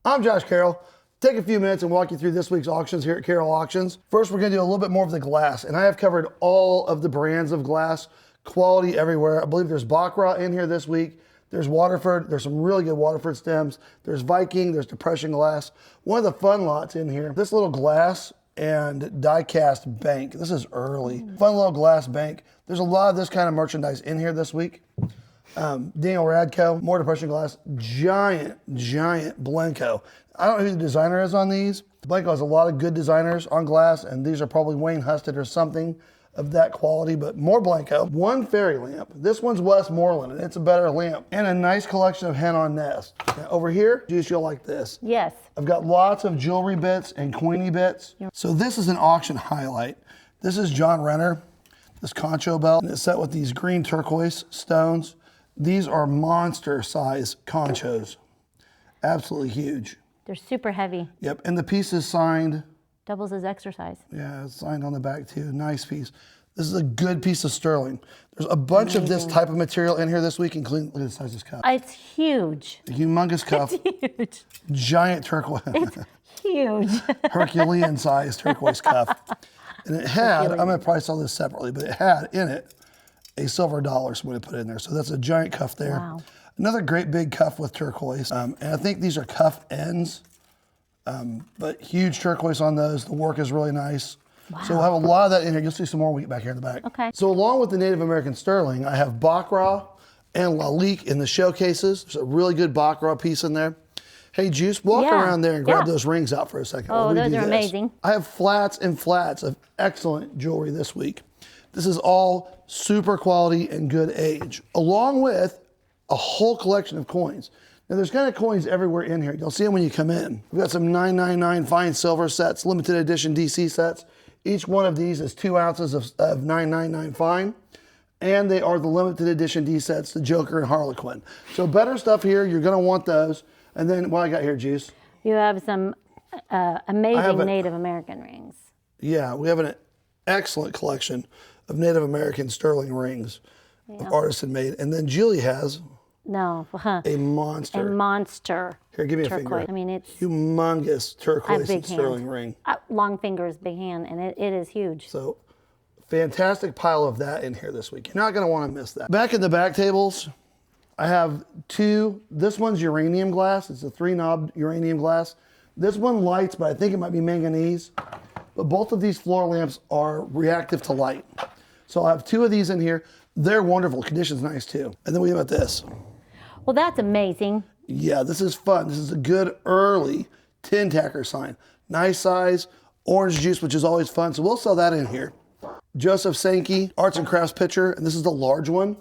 I'm Josh Carrell. Take a few minutes and walk you through this week's auctions here at Carrell Auctions. First, we're gonna do a little bit more of the glass, and I have covered all of the brands of glass, quality everywhere. I believe there's Baccarat in here this week. There's Waterford, there's some really good Waterford stems. There's Viking, there's Depression glass. One of the fun lots in here, this little glass and die-cast bank. This is early. Fun little glass bank. There's a lot of this kind of merchandise in here this week. Daniel Radco, more Depression glass, giant Blanco. I don't know who the designer is on these. Blanco has a lot of good designers on glass, and these are probably Wayne Husted or something of that quality, but more Blanco. One fairy lamp. This one's Westmoreland, and it's a better lamp. And a nice collection of hen on nest. Now, over here, Juice, you'll like this. Yes. I've got lots of jewelry bits and coiny bits. Yep. So this is an auction highlight. This is John Renner, this concho belt, and it's set with these green turquoise stones. These are monster size conchos. Absolutely huge. They're super heavy. Yep, and the piece is signed. Doubles as exercise. Yeah, it's signed on the back too. Nice piece. This is a good piece of sterling. There's a bunch of this type of material in here this week, including, look at the size of this cup. It's huge. A humongous cup. It's huge. Giant turquoise. It's huge. Herculean sized turquoise cup. And it had, I'm gonna price all this separately, but it had in it a silver dollar, so I'm gonna put it in there. So that's a giant cuff there. Wow. Another great big cuff with turquoise. And I think these are cuff ends, but huge turquoise on those. The work is really nice. Wow. So we'll have a lot of that in here. You'll see some more when we get back here in the back. Okay. So along with the Native American sterling, I have Baccarat and Lalique in the showcases. There's a really good Baccarat piece in there. Hey, Juice, walk around there and grab those rings out for a second. Oh, those are amazing. I have flats and flats of excellent jewelry this week. This is all super quality and good age, along with a whole collection of coins. Now there's kind of coins everywhere in here. You'll see them when you come in. We've got some 999 fine silver sets, limited edition DC sets. Each one of these is 2 ounces of 999 fine. And they are the limited edition D sets, the Joker and Harlequin. So better stuff here, you're gonna want those. And then what I got here, Juice? You have some amazing Native American rings. Yeah, we have an excellent collection of Native American sterling rings, artisan made. And then Julie has a monster. A monster. Here, give me turquoise. a finger. I mean, it's humongous turquoise big sterling hand. ring. Long fingers, big hand, and it is huge. So, fantastic pile of that in here this week. You're not going to want to miss that. Back in the back tables, I have two. This one's uranium glass. It's a 3-knob uranium glass. This one lights, but I think it might be manganese. But both of these floor lamps are reactive to light. So I have 2 of these in here. They're wonderful. Condition's nice too. And then we have this. Well, that's amazing. Yeah, this is fun. This is a good early tin tacker sign. Nice size, orange juice, which is always fun. So we'll sell that in here. Joseph Sankey, Arts and Crafts pitcher, and this is the large one.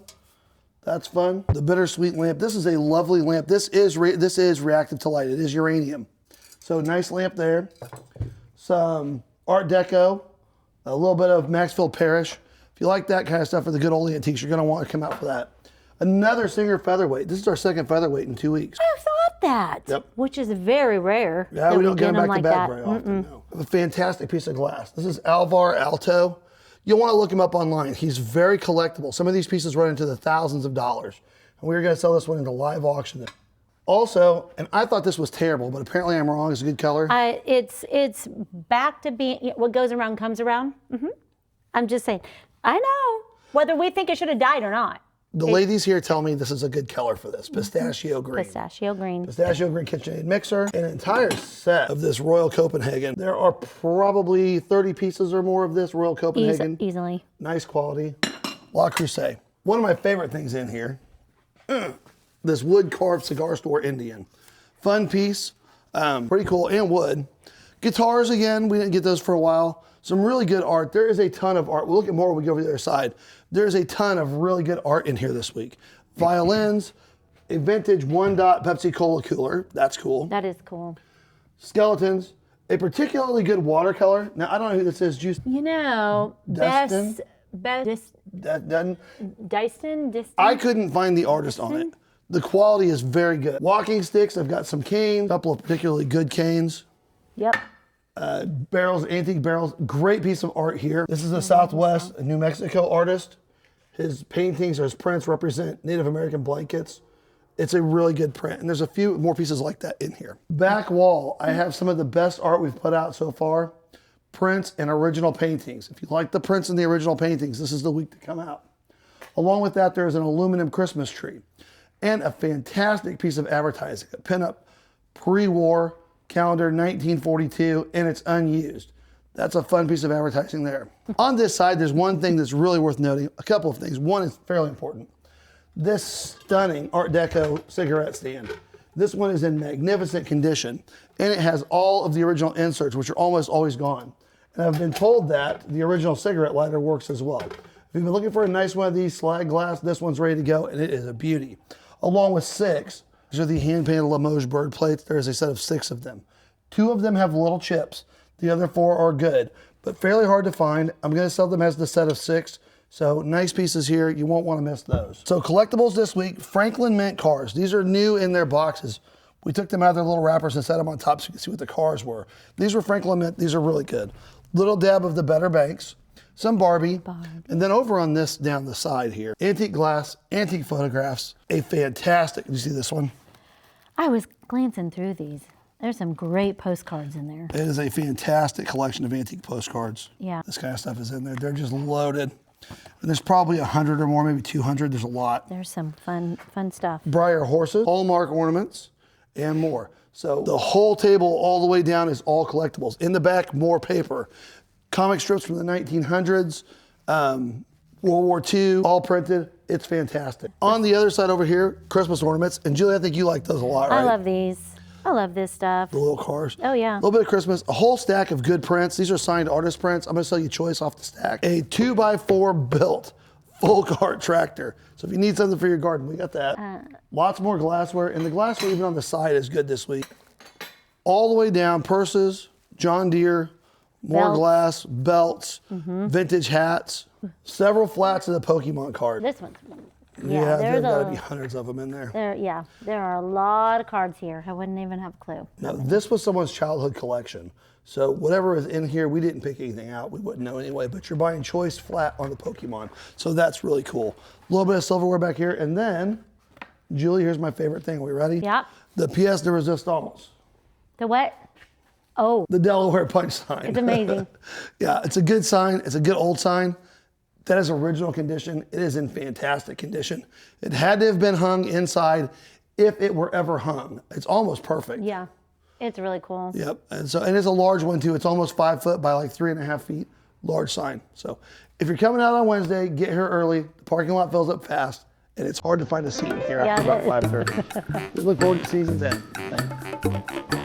That's fun. The bittersweet lamp. This is a lovely lamp. This is reactive to light. It is uranium. So nice lamp there. Some Art Deco, a little bit of Maxfield Parrish. If you like that kind of stuff for the good old antiques, you're going to want to come out for that. Another Singer featherweight. This is our second featherweight in 2 weeks. I thought that. Yep. Which is very rare. Yeah, we don't get them back to back that. very often. No. A fantastic piece of glass. This is Alvar Aalto. You'll want to look him up online. He's very collectible. Some of these pieces run into the thousands of dollars. And we're going to sell this one into live auction. Also, and I thought this was terrible, but apparently I'm wrong. It's a good color. It's back to being, what goes around comes around. I'm just saying, I know, whether we think it should have died or not. The ladies here tell me this is a good color for this, pistachio green. Pistachio green. Pistachio green KitchenAid mixer. An entire set of this Royal Copenhagen. There are probably 30 pieces or more of this Royal Copenhagen. Easily. Nice quality. La Crusade. One of my favorite things in here, this wood carved cigar store Indian. Fun piece, pretty cool, and wood. Guitars again, we didn't get those for a while. Some really good art. There is a ton of art. We'll look at more when we go over the other side. There's a ton of really good art in here this week. Violins, a vintage 1-dot Pepsi Cola cooler. That's cool. That is cool. Skeletons, a particularly good watercolor. Now, I don't know who this is. Juice. You know, Dustin? Dyston? I couldn't find the artist on it. The quality is very good. Walking sticks, I've got some canes, a couple of particularly good canes. Yep. Barrels, antique barrels. Great piece of art here. This is a Southwest New Mexico artist. His paintings or his prints represent Native American blankets It's a really good print, and there's a few more pieces like that in here. Back wall, I have some of the best art we've put out so far. Prints and original paintings. If you like the prints and the original paintings, this is the week to come out. Along with that, there's an aluminum Christmas tree and a fantastic piece of advertising, a pinup pre-war calendar 1942, and it's unused. That's a fun piece of advertising there. On this side, there's one thing that's really worth noting, a couple of things. One is fairly important. This stunning Art Deco cigarette stand. This one is in magnificent condition, and it has all of the original inserts, which are almost always gone. And I've been told that the original cigarette lighter works as well. If you've been looking for a nice one of these slag glass, this one's ready to go, and it is a beauty. Along with 6, these are the hand-painted Limoges bird plates. There's a set of 6 of them. 2 of them have little chips. The other 4 are good, but fairly hard to find. I'm gonna sell them as the set of 6. So nice pieces here, you won't wanna miss those. So collectibles this week, Franklin Mint cars. These are new in their boxes. We took them out of their little wrappers and set them on top so you can see what the cars were. These were Franklin Mint, these are really good. Little dab of the Better Banks, some Barbie, and then over on this down the side here, antique glass, antique photographs, a fantastic, did you see this one? I was glancing through these. There's some great postcards in there. It is a fantastic collection of antique postcards. Yeah. This kind of stuff is in there. They're just loaded. And there's probably 100 or more, maybe 200. There's a lot. There's some fun stuff. Briar horses, hallmark ornaments, and more. So the whole table all the way down is all collectibles. In the back, more paper. Comic strips from the 1900s, World War II, all printed. It's fantastic. On the other side over here, Christmas ornaments. And Julie, I think you like those a lot, right? I love these. I love this stuff. The little cars. Oh, yeah. A little bit of Christmas. A whole stack of good prints. These are signed artist prints. I'm going to sell you choice off the stack. A 2x4 built full cart tractor. So if you need something for your garden, we got that. Lots more glassware. And the glassware even on the side is good this week. All the way down, purses, John Deere, more Belts. glass, belts, vintage hats, several flats of the Pokemon card. This one's, Yeah, there's there's got to be hundreds of them in there. there are a lot of cards here. I wouldn't even have a clue. Now, this was someone's childhood collection. So whatever is in here, we didn't pick anything out. We wouldn't know anyway, but you're buying choice flat on the Pokemon. So that's really cool. A little bit of silverware back here. And then, Julie, here's my favorite thing. Are we ready? Yep. The pièce de résistance. The what? Oh, The Delaware punch sign. it's amazing. Yeah, it's a good sign. It's a good old sign. That is original condition. It is in fantastic condition. It had to have been hung inside if it were ever hung. It's almost perfect. Yeah, it's really cool. Yep, and it's a large one too. It's almost 5 foot by like 3.5 feet. Large sign. So if you're coming out on Wednesday, get here early. The parking lot fills up fast, and it's hard to find a seat in here after about 5:30. We look forward to seeing you then. Thanks.